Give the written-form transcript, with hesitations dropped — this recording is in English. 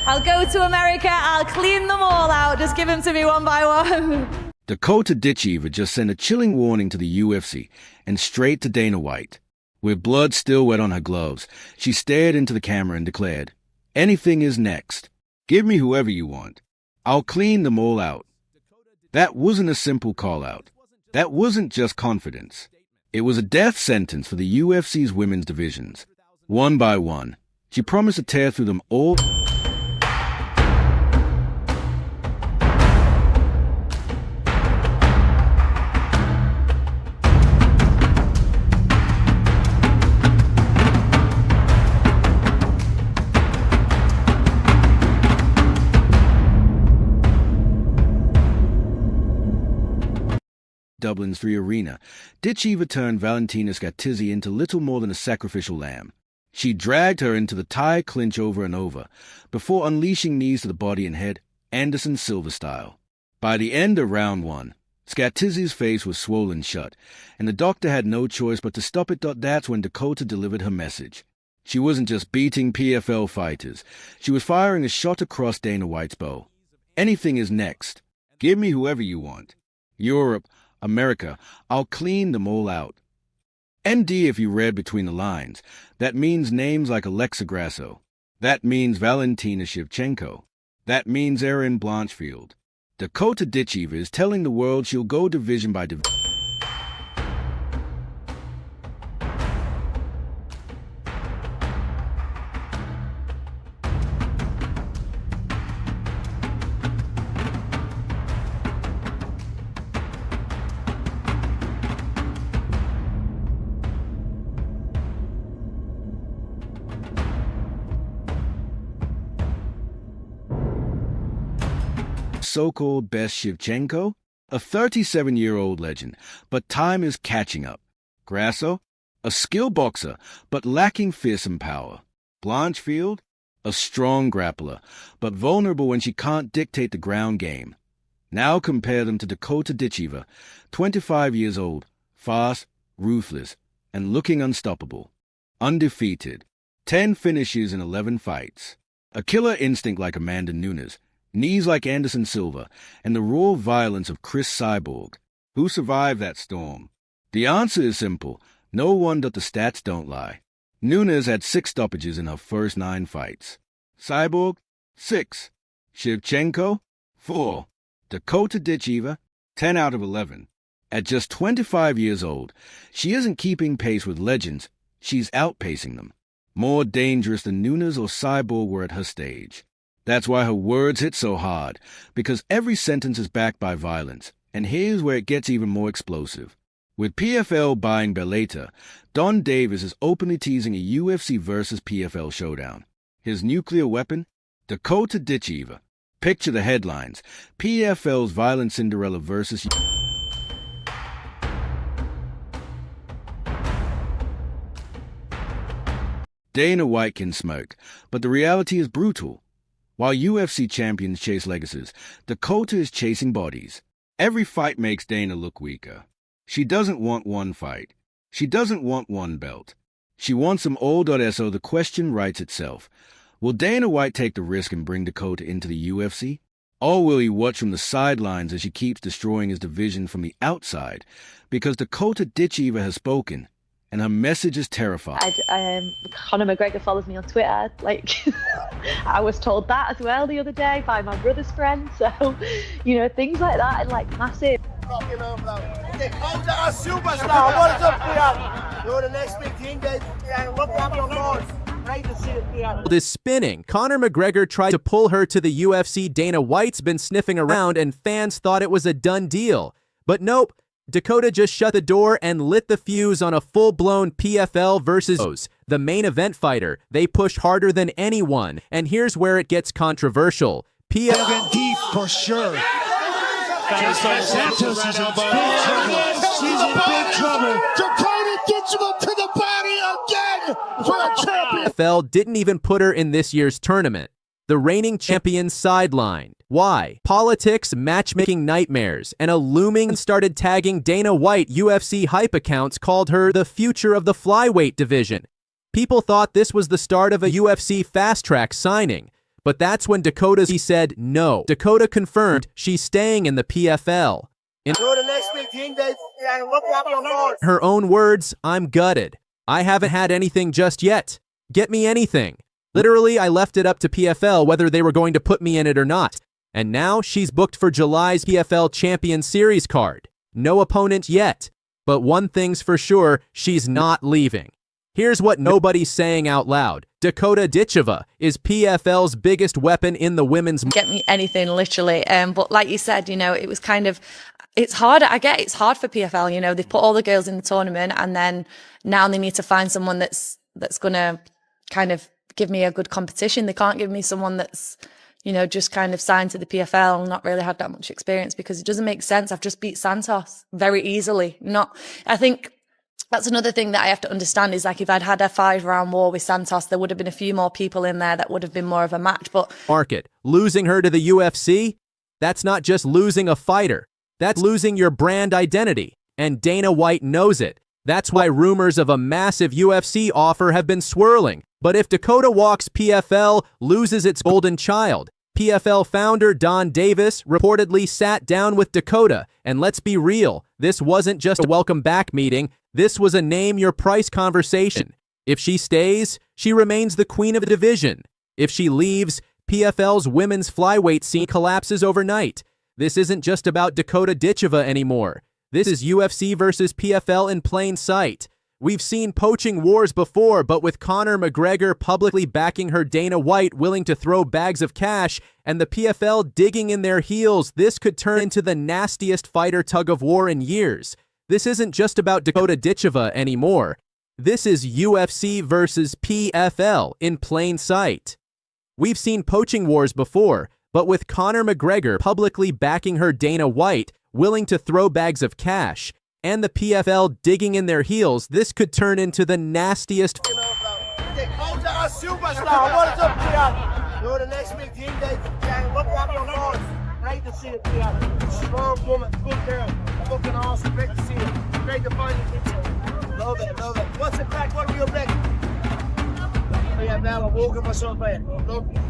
I'll go to America, I'll clean them all out, just give them to me one by one. Dakota Ditchever just sent a chilling warning to the UFC and straight to Dana White. With blood still wet on her gloves, she stared into the camera and declared, "Anything is next. Give me whoever you want. I'll clean them all out." That wasn't a simple call-out. That wasn't just confidence. It was a death sentence for the UFC's women's divisions. One by one, she promised to tear through them all. Dublin's Free Arena, Ditchever turned Valentina Scatizzi into little more than a sacrificial lamb. She dragged her into the tie clinch over and over, before unleashing knees to the body and head, Anderson Silva style. By the end of round one, Scatizzi's face was swollen shut, and the doctor had no choice but to stop it. That's when Dakota delivered her message. She wasn't just beating PFL fighters, she was firing a shot across Dana White's bow. Anything is next. Give me whoever you want. Europe, America, I'll clean them all out. MD, if you read between the lines, that means names like Alexa Grasso. That means Valentina Shevchenko. That means Erin Blanchfield. Dakota Ditchever is telling the world she'll go division by division. So-called best Shevchenko, a 37-year-old legend, but time is catching up. Grasso, a skilled boxer, but lacking fearsome power. Blanchfield, a strong grappler, but vulnerable when she can't dictate the ground game. Now compare them to Dakota Ditchever, 25 years old, fast, ruthless, and looking unstoppable. Undefeated, 10 finishes in 11 fights. A killer instinct like Amanda Nunes, knees like Anderson Silva, and the raw violence of Chris Cyborg. Who survived that storm? The answer is simple. No one, but the stats don't lie. Nunes had 6 stoppages in her first 9 fights. Cyborg, 6. Shevchenko, 4. Dakota Ditchever, 10 out of 11. At just 25 years old, she isn't keeping pace with legends, she's outpacing them. More dangerous than Nunes or Cyborg were at her stage. That's why her words hit so hard, because every sentence is backed by violence, and here's where it gets even more explosive. With PFL buying Bellator, Don Davis is openly teasing a UFC versus PFL showdown. His nuclear weapon? Dakota Ditchever. Picture the headlines. PFL's Violent Cinderella versus... Dana White can smirk, but the reality is brutal. While UFC champions chase legacies, Dakota is chasing bodies. Every fight makes Dana look weaker. She doesn't want one fight. She doesn't want one belt. She wants them all. So the question writes itself. Will Dana White take the risk and bring Dakota into the UFC? Or will he watch from the sidelines as she keeps destroying his division from the outside? Because Dakota Ditchever has spoken, and her message is terrifying. Conor McGregor follows me on Twitter. I was told that as well the other day by my brother's friend. So, things like that are massive. Superstar, what is up, Fiat? You're the next big thing, guys. Look up your nose. Is spinning. Conor McGregor tried to pull her to the UFC. Dana White's been sniffing around, and fans thought it was a done deal. But nope. Dakota just shut the door and lit the fuse on a full-blown PFL versus the main event fighter. They pushed harder than anyone, and here's where it gets controversial. PFL deep for sure. Santos is in big trouble. She's in big trouble. Dakota gets him to the body again for a champion. PFL didn't even put her in this year's tournament. The reigning champion sidelined. Why? Politics, matchmaking nightmares, and a looming started tagging Dana White. UFC hype accounts called her the future of the flyweight division. People thought this was the start of a UFC fast-track signing, But that's when Dakota said no. Dakota confirmed she's staying in the PFL. In You're the next big thing, baby. And look what you're doing. her own words, I'm gutted. I haven't had anything just yet. Get me anything. Literally, I left it up to PFL whether they were going to put me in it or not. And now she's booked for July's PFL Champion Series card. No opponent yet. But one thing's for sure, she's not leaving. Here's what nobody's saying out loud. Dakota Ditcheva is PFL's biggest weapon in the women's... Get me anything, literally. But like you said, you know, it was kind of, it's hard. I get it's hard for PFL, you know, they've put all the girls in the tournament and then now they need to find someone that's going to kind of give me a good competition. They can't give me someone that's, you know, just kind of signed to the PFL and not really had that much experience because it doesn't make sense. I've just beat Santos very easily. I think that's another thing that I have to understand is like if I'd had a 5-round war with Santos, there would have been a few more people in there that would have been more of a match. But market, losing her to the UFC, that's not just losing a fighter. That's losing your brand identity. And Dana White knows it. That's why rumors of a massive UFC offer have been swirling. But if Dakota walks PFL, loses its golden child. PFL founder Don Davis reportedly sat down with Dakota. And let's be real, this wasn't just a welcome back meeting. This was a name your price conversation. If she stays, she remains the queen of the division. If she leaves, PFL's women's flyweight scene collapses overnight. This isn't just about Dakota Ditcheva anymore. This is UFC versus PFL in plain sight. We've seen poaching wars before, but with Conor McGregor publicly backing her Dana White willing to throw bags of cash and the PFL digging in their heels, this could turn into the nastiest fighter tug-of-war in years. This isn't just about Dakota Ditcheva anymore. This is UFC versus PFL in plain sight. We've seen poaching wars before, but with Conor McGregor publicly backing her Dana White willing to throw bags of cash and the PFL digging in their heels, this could turn into the nastiest... Dakota, a superstar. What's up, Tiana? You're the next big thing, baby. And look what you're doing. Great to see it, Tiana. Strong woman, good girl. Fucking awesome. Great to see it. Great to find you. Love it, love it. What's the crack? What are you, Becky? Yeah, man, I'm walking myself in. Love you.